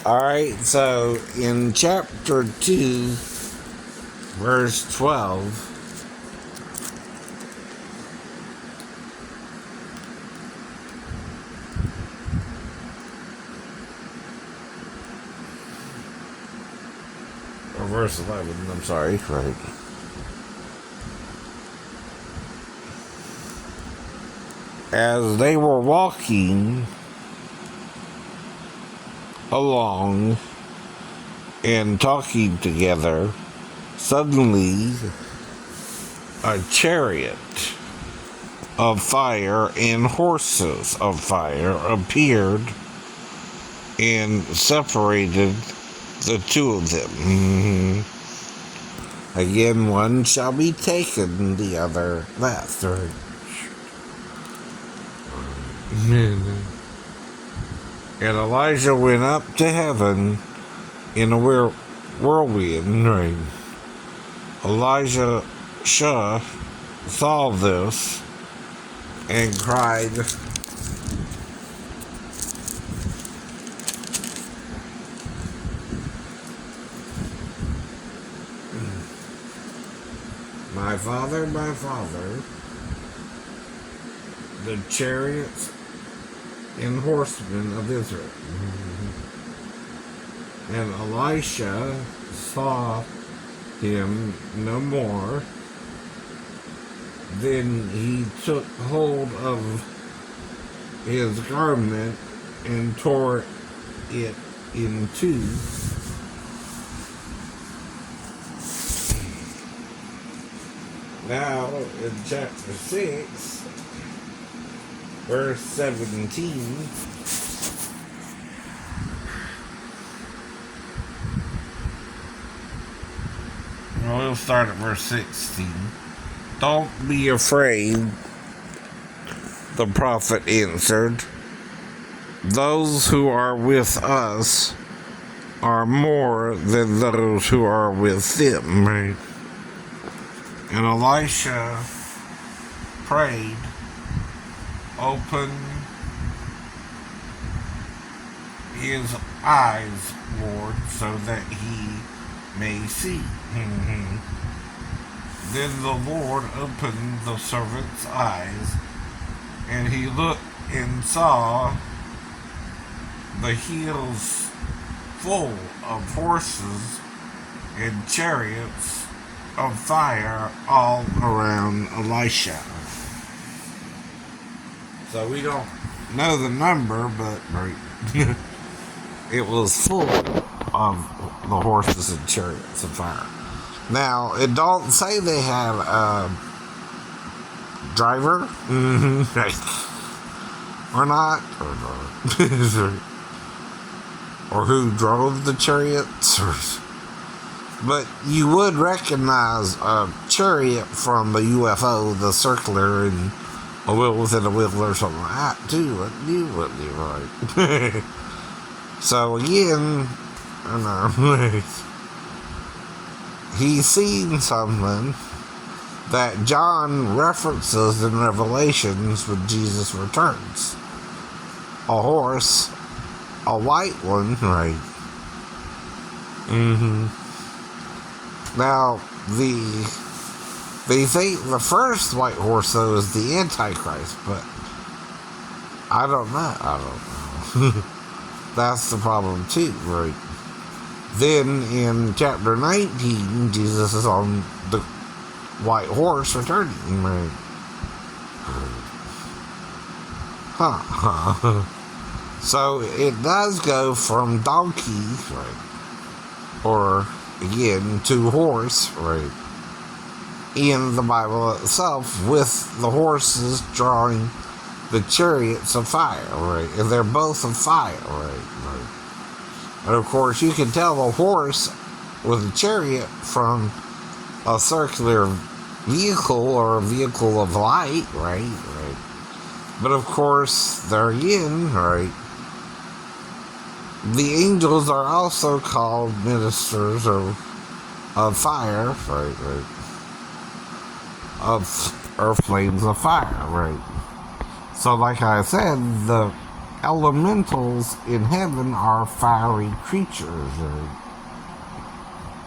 Alright, so in chapter 2, verse 12, or verse 11, I'm sorry, right. As they were walking along and talking together, suddenly a chariot of fire and horses of fire appeared and separated the two of them. Again, one shall be taken, the other left. And Elijah went up to heaven in a whirlwind. Right? Elijah saw this and cried, my father, the chariots and horsemen of Israel. And Elisha saw him no more. Then he took hold of his garment and tore it in two. Now, in chapter 6, verse 17, we'll start at verse 16. Don't be afraid, the prophet answered. Those who are with us are more than those who are with them. Right? And Elisha prayed, open his eyes, Lord, so that he may see. Then the Lord opened the servant's eyes, and he looked and saw the hills full of horses and chariots of fire all around Elisha. So we don't know the number, but it was full of the horses and chariots of fire. Now, it don't say they had a driver, or not, or who drove the chariots, but you would recognize a chariot from a UFO, the circular and a wheel within a wheel or something like that, too. Wouldn't you, right? So again, I know. He's seen something that John references in Revelations when Jesus returns. A horse, a white one, right? Now, they think the first white horse, though, is the Antichrist, but I don't know. That's the problem, too, right? Then, in chapter 19, Jesus is on the white horse returning, right? So, it does go from donkey, right? Or, again, to horse, right? In the Bible itself, with the horses drawing the chariots of fire, right? And they're both of fire, right? And of course, you can tell a horse with a chariot from a circular vehicle or a vehicle of light, right? But of course, there again, right? The angels are also called ministers of fire, right? Or flames of fire, right? So, like I said, the elementals in heaven are fiery creatures. Right?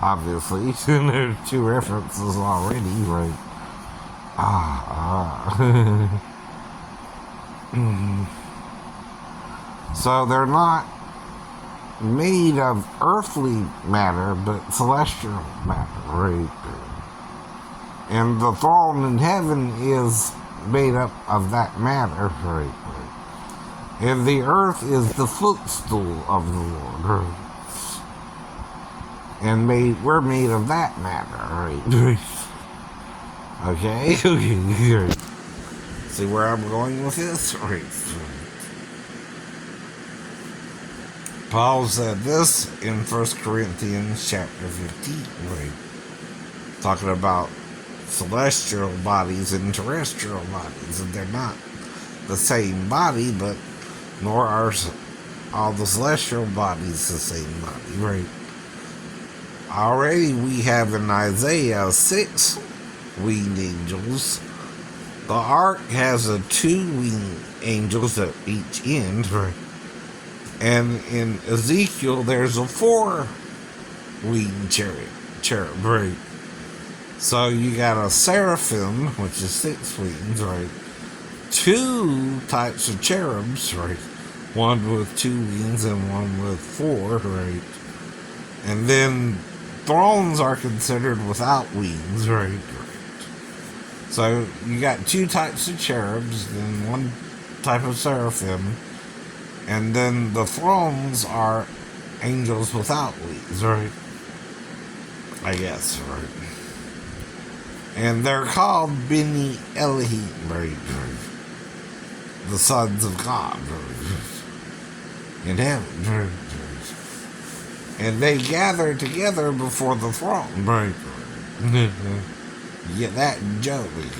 Obviously, there are two references already, right? So they're not made of earthly matter, but celestial matter, right? And the throne in heaven is made up of that matter, right? And the earth is the footstool of the Lord, right? And we're made of that matter, right? Okay? See where I'm going with this? Right. Paul said this in 1 Corinthians chapter 15, right? Talking about celestial bodies and terrestrial bodies, and they're not the same body, but nor are all the celestial bodies the same body, right? Already we have in Isaiah 6 winged angels. The ark has a 2 winged angels at each end, right? And in Ezekiel there's a 4 winged cherub, right? So you got a seraphim, which is 6 wings, right? 2 types of cherubs, right? One with 2 wings and one with 4, right? And then thrones are considered without wings, right? So you got 2 types of cherubs, then 1 type of seraphim, and then the thrones are angels without wings, right? I guess, right? And they're called Beni Elohim, right? The sons of God, right? In heaven, right? And they gather together before the throne, right? You get that joke, right?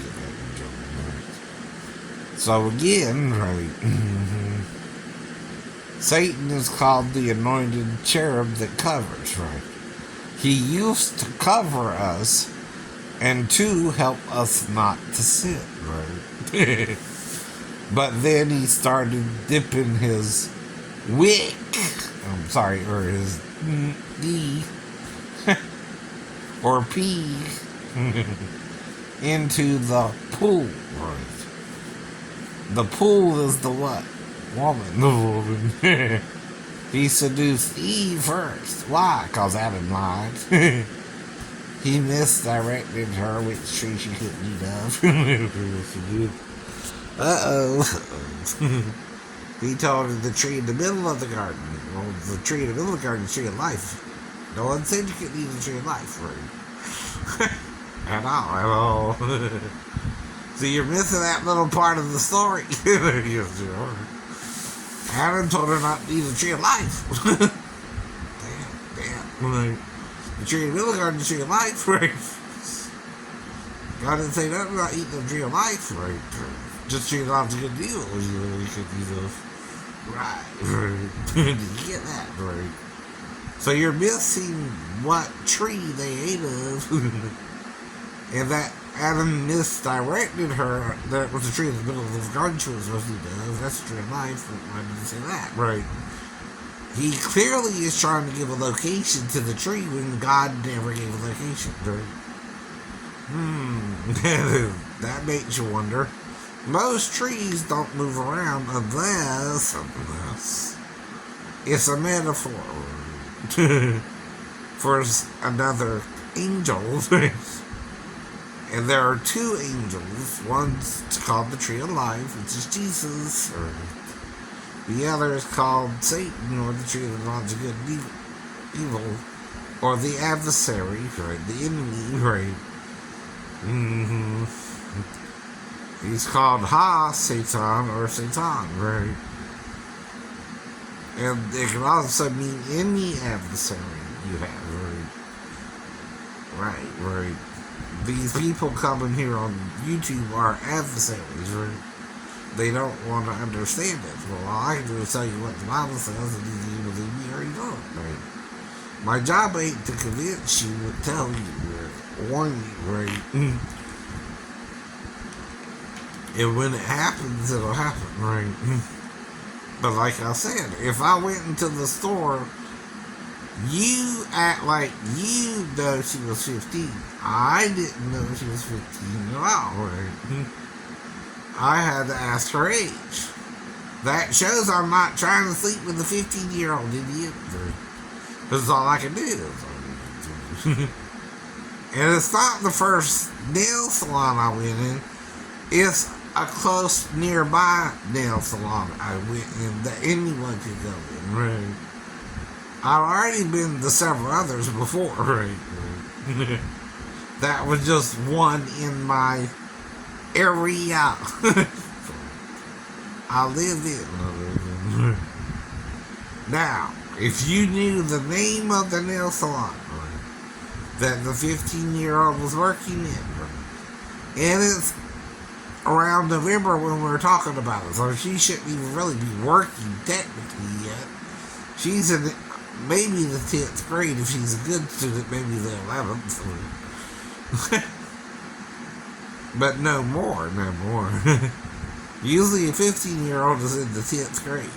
So again, right? Satan is called the anointed cherub that covers, right? He used to cover us and to help us not to sin, right? But then he started dipping his wick, or his D, or P, into the pool, right? The pool is the what? Woman. The woman. He seduced Eve first. Why? Because Adam lied. He misdirected her which tree she couldn't eat of. He told her the tree in the middle of the garden. Well, the tree in the middle of the garden is the tree of life. No one said you couldn't eat the tree of life, right? At all. So you're missing that little part of the story. Adam told her not to eat the tree of life. Damn. The tree in the middle of the garden is the tree of life, right? God didn't say nothing about eating the tree of life, right? Just tree of life's a good deal. You could eat those. Right. Did you get that, right? So you're missing what tree they ate of. And that Adam misdirected her. That was the tree in the middle of the garden she was supposed to eat of. That's the tree of life. Why did he say that? Right. He clearly is trying to give a location to the tree when God never gave a location, right? That makes you wonder. Most trees don't move around unless it's a metaphor for another angel. And there are 2 angels. One's called the Tree of Life, which is Jesus. The other is called Satan, or the Tree of the Knowledge of Good and Evil, or the adversary, right? The enemy, right? He's called Satan, or Satan, right? And it can also mean any adversary you have, right? These people coming here on YouTube are adversaries, right? They don't want to understand it. Well, all I can do is tell you what the Bible says, and either you believe me or you don't, right? My job ain't to convince you, but tell you, or warn you, right? And when it happens, it'll happen, right? But like I said, if I went into the store, you act like you know she was 15. I didn't know she was 15 at all, right? I had to ask her age. That shows I'm not trying to sleep with a 15-year-old idiot. This is all I can do. And it's not the first nail salon I went in. It's a close nearby nail salon I went in that anyone could go in, right? I've already been to several others before, right? That was just one in my area. I live in. Now, if you knew the name of the nail salon that the 15-year-old was working in, and it's around November when we're talking about it, so she shouldn't even really be working technically yet. She's in maybe the 10th grade if she's a good student, maybe the 11th. But no more. Usually a 15-year-old is in the 10th grade.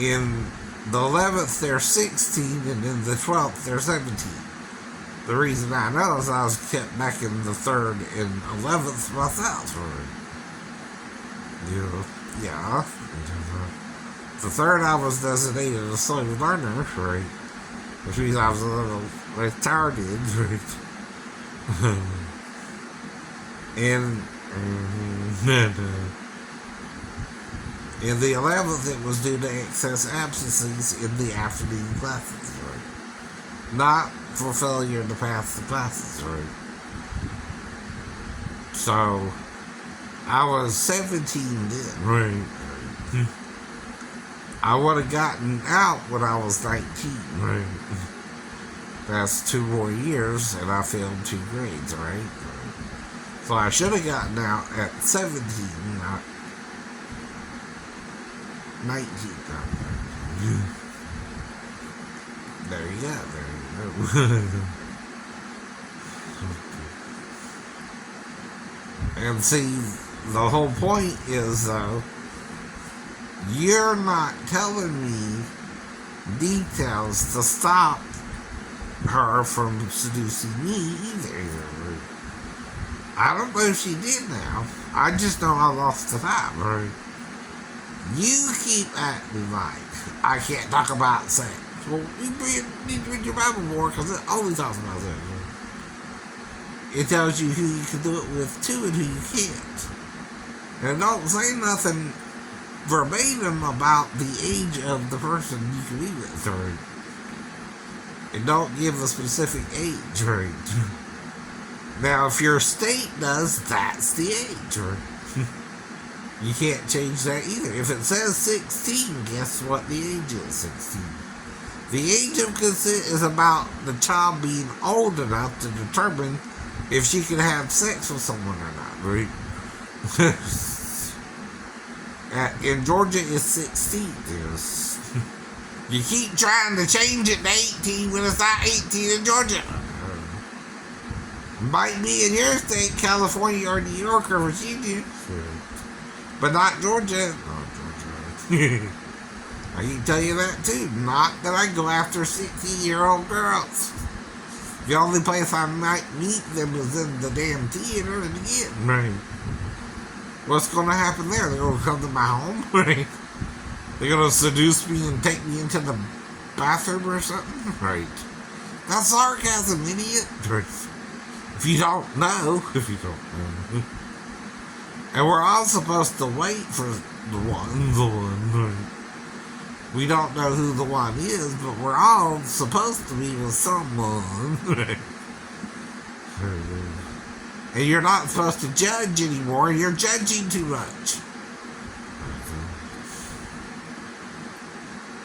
In the 11th, they're 16, and in the 12th, they're 17. The reason I know is I was kept back in the 3rd and 11th myself. Yeah. The 3rd, I was designated a slow learner, right? Which means I was a little retarded, right? And in the 11th, it was due to excess absences in the afternoon classes, right? Not for failure to pass the classes, right? So, I was 17 then, right? I would have gotten out when I was 19, right? That's 2 more years, and I failed 2 grades, right? So I should have gotten out at 17, not 19. There you go. And see, the whole point is, though, you're not telling me details to stop her from seducing me either. I don't know if she did now. I just know I lost the time, right? You keep acting like I can't talk about sex. Well, you need to read your Bible more because it only talks about sex. Right? It tells you who you can do it with too and who you can't. And don't say nothing verbatim about the age of the person you can be with, right? And don't give a specific age, right? Now, if your state does, that's the age, right? You can't change that either. If it says 16, guess what the age is? 16. The age of consent is about the child being old enough to determine if she can have sex with someone or not, right? In Georgia, it's 16. You keep trying to change it to 18 when it's not 18 in Georgia. Might be in your state, California or New York or Virginia. But not Georgia. I can tell you that too. Not that I go after 16-year-old girls. The only place I might meet them is in the damn theater to begin. Right. What's going to happen there? They're going to come to my home? Right. They're going to seduce me and take me into the bathroom or something? Right. That's sarcasm, idiot. Right. If you don't know. And we're all supposed to wait for the one. We don't know who the one is, but we're all supposed to be with someone. And you're not supposed to judge anymore. You're judging too much.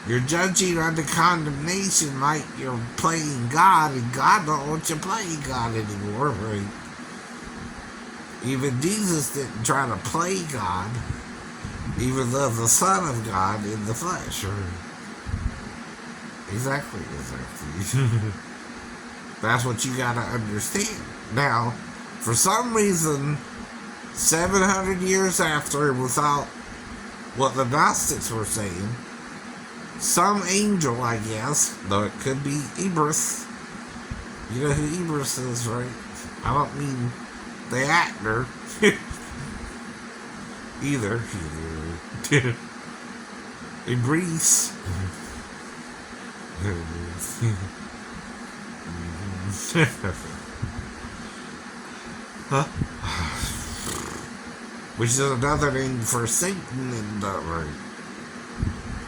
You're judging under condemnation like you're playing God, and God don't want you playing God anymore, right? Even Jesus didn't try to play God, even though the Son of God in the flesh. Exactly. That's what you gotta understand. Now, for some reason, 700 years after, without what the Gnostics were saying. Some angel, I guess, though it could be Ibris. You know who Ibris is, right? I don't mean the actor. Either. Ibris. Huh? Which is another name for Satan in the right.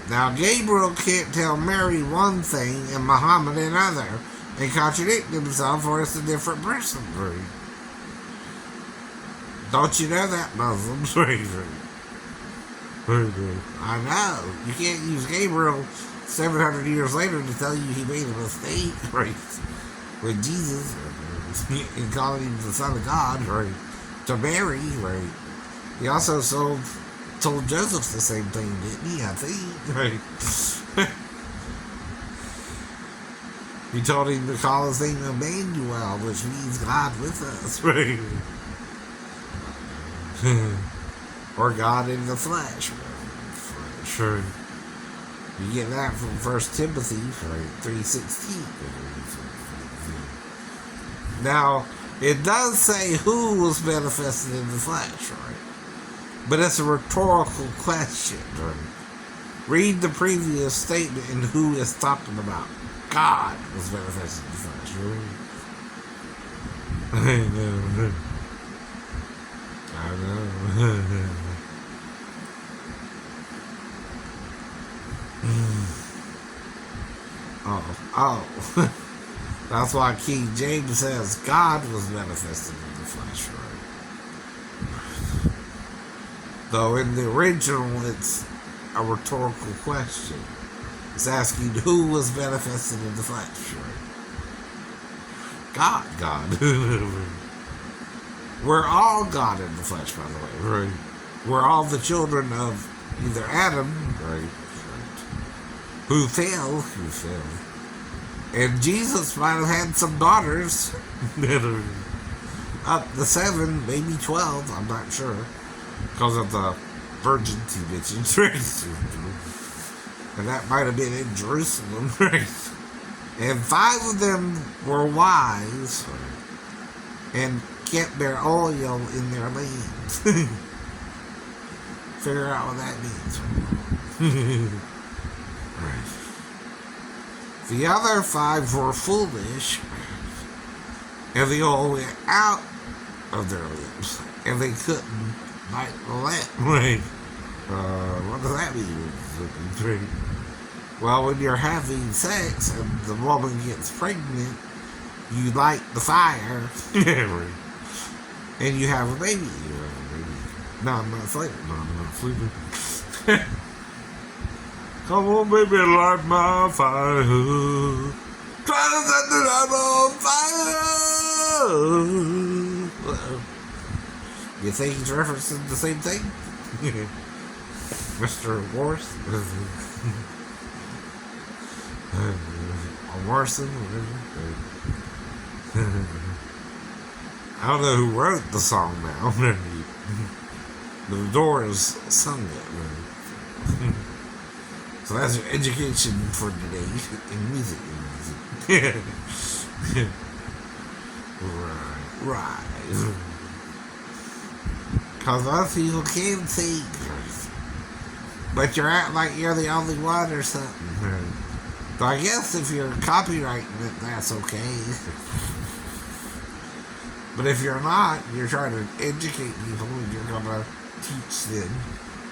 Now, Gabriel can't tell Mary one thing and Muhammad another and contradict himself, or it's a different person. Right? Don't you know that, Muslims? Right? I know. You can't use Gabriel 700 years later to tell you he made a mistake, right? With Jesus, and calling him the Son of God, right? To Mary, right? He also told Joseph the same thing, didn't he? I think, right? He told him to call his name Emmanuel, which means God with us, right? Or God in the flesh, right? Sure. You get that from 1 Timothy, right? 3:16. Now, it does say who was manifested in the flesh, right? But it's a rhetorical question, right? Read the previous statement and who is talking about. God was manifested in the flesh, right? I know. Oh. That's why King James says God was manifested in the flesh, right? Though in the original it's a rhetorical question. It's asking who was manifested in the flesh, right? God. We're all God in the flesh, by the way, right? We're all the children of either Adam, right? Who fell. And Jesus might have had some daughters. Up to 7, maybe 12, I'm not sure. Because of the virgins he mentioned, right? And that might have been in Jerusalem, right? And 5 of them were wise and kept their oil in their lands. Figure out what that means. Right. The other 5 were foolish, and they all went out of their lips, and they couldn't bite the lamp. Right. What does that mean? Well, when you're having sex and the woman gets pregnant, you light the fire, and you have a baby. No, I'm not sleeping. Come on, baby, light my fire. Try to set the night on fire. You think he's referencing the same thing? Mr. Morris? Or Morrison? I don't know who wrote the song now. The Doors sung it. So that's your education for today in music. Right. Because other people can sing, but you're acting like you're the only one or something. So I guess if you're copywriting it, that's okay. But if you're not, you're trying to educate people and you're going to teach them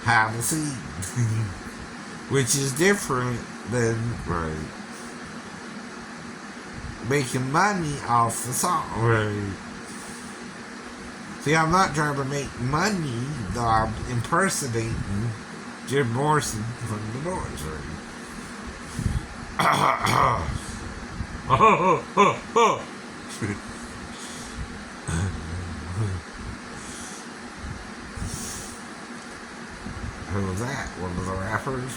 how to sing. Which is different than making money off the song. Right. See, I'm not trying to make money, though I'm impersonating Jim Morrison from the Doors. Right. Who was that? One of the rappers?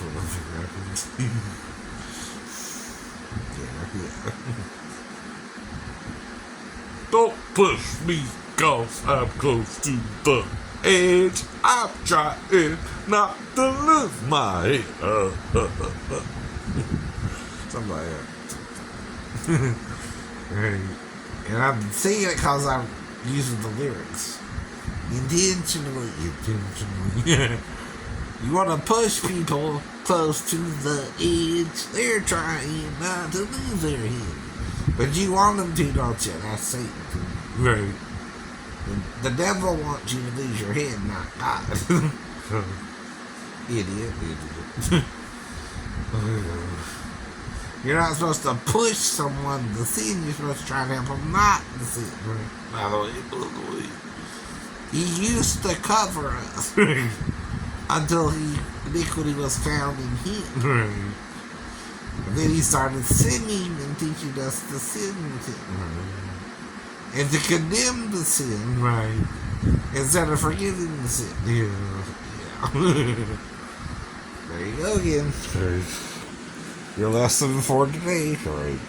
Yeah. Don't push me, cause I'm close to the edge. I'm trying not to lose my head. Something like that. Right. And I'm saying it because I'm using the lyrics. Intentionally. You want to push people close to the edge. They're trying not to lose their head. But you want them to, don't you? That's Satan. Right. The devil wants you to lose your head, not God. Idiot. You're not supposed to push someone to sin. You're supposed to try to help them not to sin. Right. By the way, he used to cover us until iniquity was found in him. Right. And then he started sinning and teaching us to sin with him. Right. And to condemn the sin. Right. Instead of forgiving the sin. Yeah. There you go again. Right. Your lesson for today. Right.